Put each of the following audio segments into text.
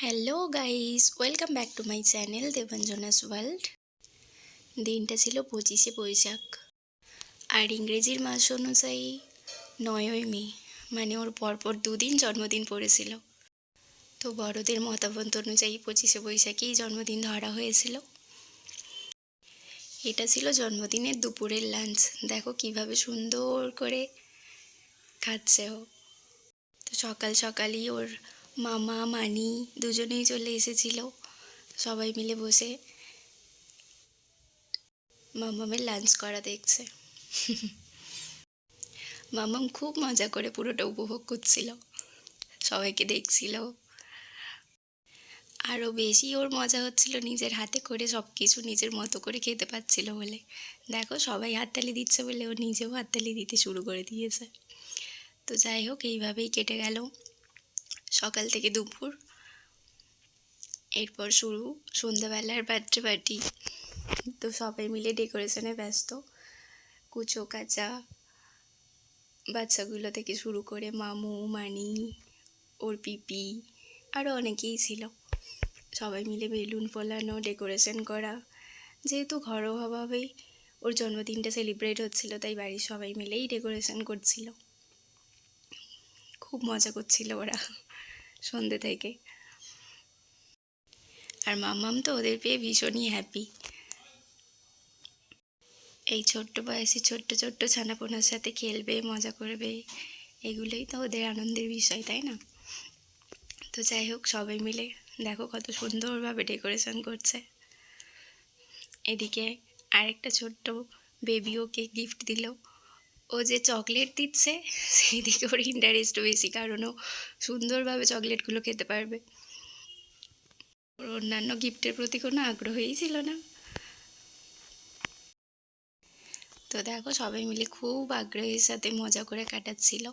Hello guys, welcome back to my channel Debanjana's world. দিনটা ছিল 25শে বৈশাখ, আর ইংরেজির মাস অনুযায়ী 9ই মে, মানে ওর পরপর দুদিন জন্মদিন পড়েছিল। তো বড়দের মতামত অনুযায়ী 25শে বৈশাখেই জন্মদিন ধরা হয়েছিল। এটা ছিল জন্মদিনের দুপুরের লাঞ্চ। দেখো কিভাবে সুন্দর করে খাচ্ছে ও। তো সকাল সকালই ওর মামা মানি দুজনেই চলে এসেছিল। সবাই মিলে বসে মামামের লাঞ্চ করা দেখছে। মামাম খুব মজা করে পুরোটা উপভোগ করছিল, সবাইকে দেখছিল। আরও বেশি ওর মজা হচ্ছিল নিজের হাতে করে সব কিছু নিজের মতো করে খেতে পাচ্ছিল বলে। দেখো সবাই হাততালি দিচ্ছে বলে ও নিজেও হাততালি দিতে শুরু করে দিয়েছে। তো যাই হোক, এইভাবেই কেটে গেল সকাল থেকে দুপুর। এরপর শুরু সন্ধ্যাবেলার বার্থডে পার্টি। তো সবাই মিলে ডেকোরেশনে ব্যস্ত। কুচো কাচা বাচ্চাগুলো থেকে শুরু করে মামু মানি ওর পিপি আরও অনেকেই ছিল। সবাই মিলে বেলুন ফোলানো, ডেকোরেশন করা। যেহেতু ঘরোয়াভাবেই ওর জন্মদিনটা সেলিব্রেট হচ্ছিল, তাই বাড়ির সবাই মিলেই ডেকোরেশন করছিল। খুব মজা করছিল ওরা সন্ধ্যে থেকে। আর মাম্মাম তো ওদের পেয়ে ভীষণই হ্যাপি। এই ছোট্ট বয়সী ছোট্ট ছোট্ট ছানাপোনার সাথে খেলবে, মজা করবে, এগুলোই তো ওদের আনন্দের বিষয়, তাই না? তো যাই হোক, সবাই মিলে দেখো কত সুন্দরভাবে ডেকোরেশন করছে। এদিকে আরেকটা ছোট্ট বেবি ওকে গিফট দিল। ও যে চকলেট দিচ্ছে সেই দিকে ওর ইন্টারেস্ট বেশি, কারণ ও সুন্দরভাবে চকলেটগুলো খেতে পারবে। ওর অন্যান্য গিফটের প্রতি কোনো আগ্রহই ছিল না। তো দেখো সবাই মিলে খুব আগ্রহের সাথে মজা করে কাটাচ্ছিল।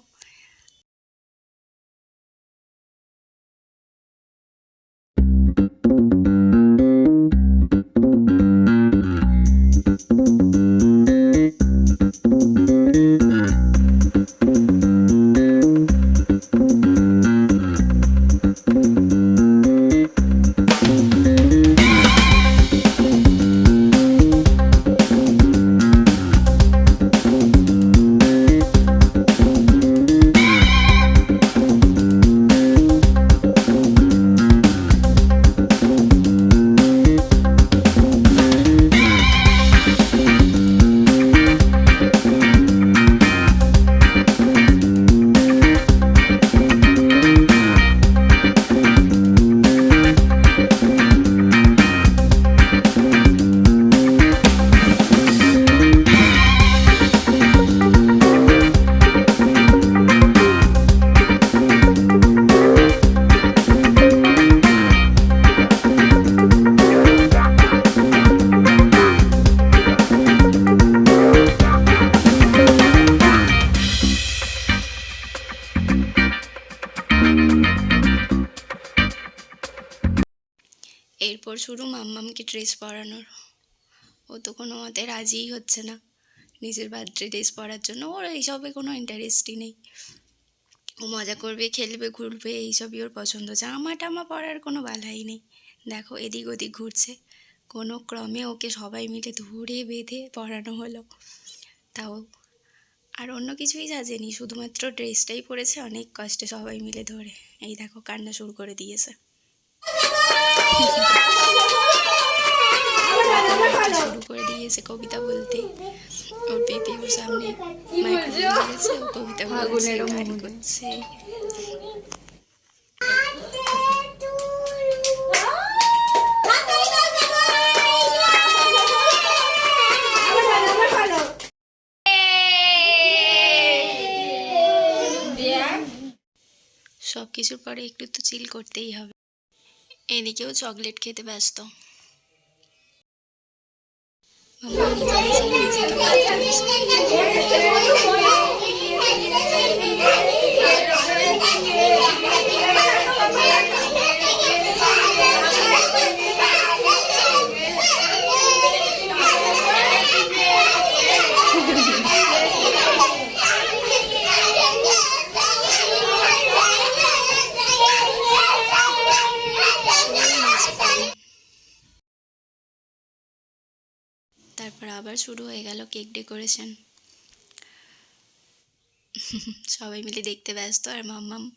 এরপর শুরু মাম্মামকে ড্রেস পরানোর। ও তো কোনো মতে রাজিই হচ্ছে না নিজের বার্থডে ড্রেস পরার জন্য। ওর এইসবে কোনো ইন্টারেস্টই নেই। ও মজা করবে, খেলবে, ঘুরবে, এইসবই ওর পছন্দ। জামা টামা পরার কোনো বালাই নেই। দেখো এদিক ওদিক ঘুরছে। কোনো ক্রমে ওকে সবাই মিলে ধরে বেঁধে পরানো হলো। তাও আর অন্য কিছুই সাজেনি, শুধুমাত্র ড্রেসটাই পরেছে অনেক কষ্টে সবাই মিলে ধরে। এই দেখো কান্না শুরু করে দিয়েছে। শুরু করে দিয়েছে কবিতা বলতে। ওর বেবি ওর সামনে মাইক্রোফোন দিয়েছে, ও কবিতা বলছে, গান করছে। সব কিছুর পরে একটু তো চিল করতেই হবে। এদিকেও চকলেট খেতে ব্যস্ত। তারপর আবার শুরু হয়ে গেল কেক ডেকোরেশন। সবাই মিলে দেখতে ব্যস্ত, আর মাম্মাম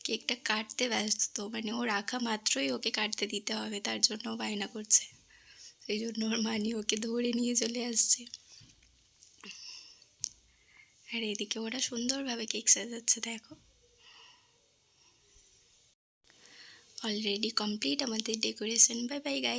কেকটা কাটতে ব্যস্ত। মানে ও রাখা মাত্রই ওকে কাটতে দিতে হবে, তার জন্য ও বায়না করছে। সেই জন্য ওর মানি ওকে ধরে নিয়ে চলে আসছে। আর এদিকে ওরা সুন্দরভাবে কেক সাজাচ্ছে, দেখো। অলরেডি কমপ্লিট আমাদের ডেকোরেশন। Bye bye guys.